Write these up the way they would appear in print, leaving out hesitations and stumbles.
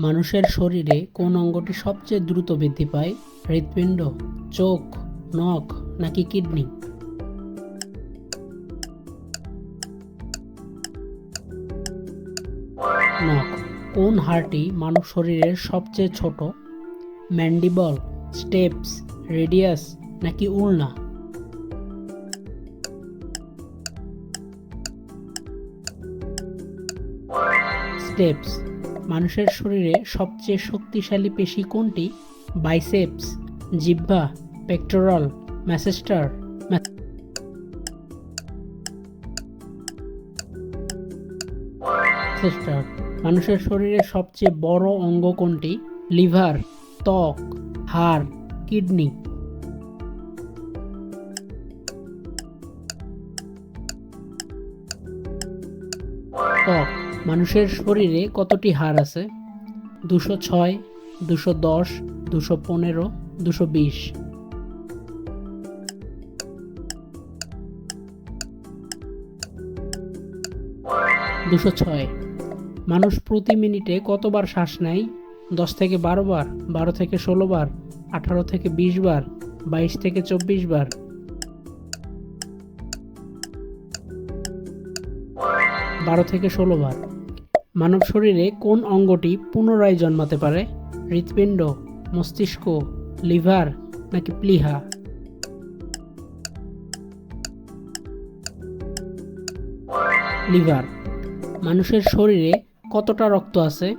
মানুষের শরীরে কোন অঙ্গটি সবচেয়ে দ্রুত বৃদ্ধি পায়? হৃৎপিণ্ড, চোখ, নখ নাকি কিডনি? নখ। কোন হাড়টি মানব শরীরের সবচেয়ে ছোট? ম্যান্ডিবল, স্টেপস, রেডিয়াস নাকি উলনা? স্টেপস। মানুষের শরীরে সবচেয়ে শক্তিশালী পেশি কোনটি? বাইসেপস, জিহ্বা, পেক্টোরাল, ম্যাসেস্টার। ম্যাসেস্টার। মানুষের শরীরে সবচেয়ে বড় অঙ্গ কোনটি? লিভার, ত্বক, হাড়, কিডনি। ত্বক। মানুষের শরীরে কতটি হাড় আছে? 206, 210, 215, 220। 206। মানুষ প্রতি মিনিটে কতবার শ্বাস নেয়? 10 থেকে 12 বার, 12 থেকে 16 বার, 18 থেকে 20 বার, 22 থেকে 24 বার। 12 থেকে 16 বার। মানব শরীরে কোন অঙ্গটি পুনরায় জন্মাতে পারে? হৃৎপিণ্ড, মস্তিষ্ক, লিভার নাকি প্লীহা? লিভার। মানুষের শরীরে কতটা রক্ত আছে?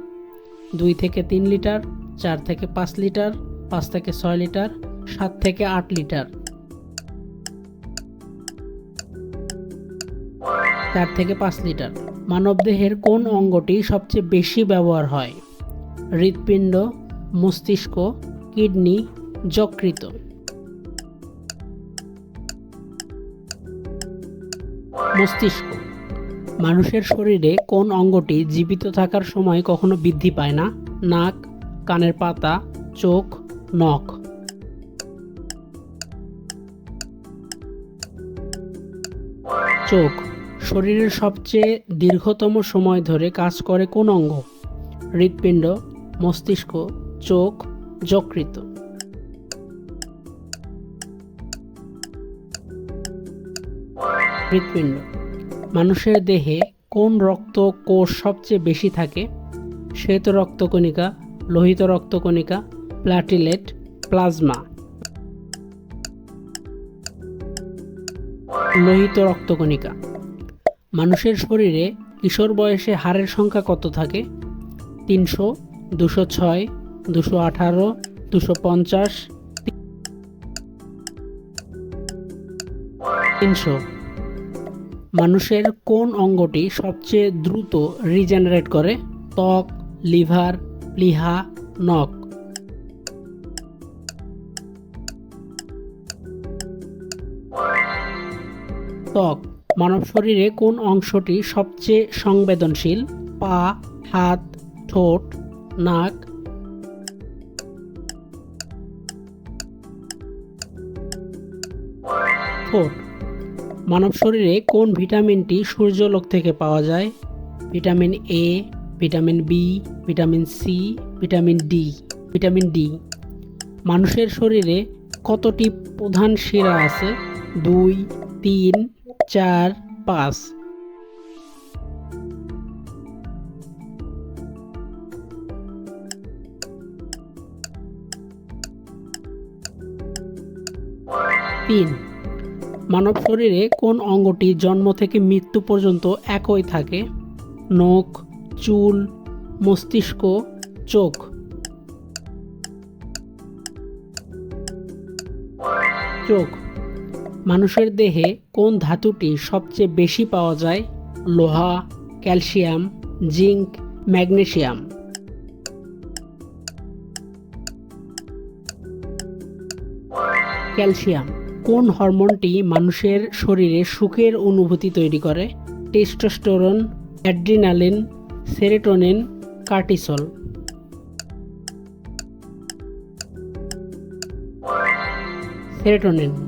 2 থেকে 3 লিটার, 4 থেকে 5 লিটার, 5 থেকে 6 লিটার, 7 থেকে 8 লিটার। 4 থেকে 5 লিটার। মানবদেহের কোন অঙ্গটি সবচেয়ে বেশি ব্যবহার হয়? হৃৎপিণ্ড, মস্তিষ্ক, কিডনি, যকৃৎ। মস্তিষ্ক। মানুষের শরীরে কোন অঙ্গটি জীবিত থাকার সময় কখনো বৃদ্ধি পায় না? নাক, কানের পাতা, চোখ, নখ। চোখ। শরীরের সবচেয়ে দীর্ঘতম সময় ধরে কাজ করে কোন অঙ্গ? হৃৎপিণ্ড, মস্তিষ্ক, চোখ, যকৃৎ। হৃৎপিণ্ড। মানুষের দেহে কোন রক্ত কোষ সবচেয়ে বেশি থাকে? শ্বেত রক্তকণিকা, লোহিত রক্তকণিকা, প্লাটিলেট, প্লাজমা। লোহিত রক্তকণিকা। মানুষের শরীরে কিশোর বয়সে হাড়ের সংখ্যা কত থাকে? 300, 206, 218, 250। 300। মানুষের কোন অঙ্গটি সবচেয়ে দ্রুত রিজেনারেট করে? ত্বক, লিভার, প্লীহা, নখ। ত্বক। মানব শরীরে কোন অংশটি সবচেয়ে সংবেদনশীল? পা, হাত, ঠোঁট, নাক। ঠোঁট। মানব শরীরে কোন ভিটামিনটি সূর্যালোক থেকে পাওয়া যায়? Vitamin A, vitamin B, vitamin C, vitamin D. Vitamin D. মানুষের শরীরে কতটি প্রধান শিরা আছে? 2, 3, 4, 5। 3। মানব শরীরে কোন অঙ্গটি জন্ম থেকে মৃত্যু পর্যন্ত একই থাকে? নখ, চুল, মস্তিষ্ক, চোখ। চোখ। মানুষের দেহে কোন ধাতুটি সবচেয়ে বেশি পাওয়া যায়? লোহা, ক্যালসিয়াম, জিঙ্ক, ম্যাগনেসিয়াম। ক্যালসিয়াম। কোন হরমোনটি মানুষের শরীরে সুখের অনুভূতি তৈরি করে? Testosterone, adrenaline, serotonin, cortisol. Serotonin.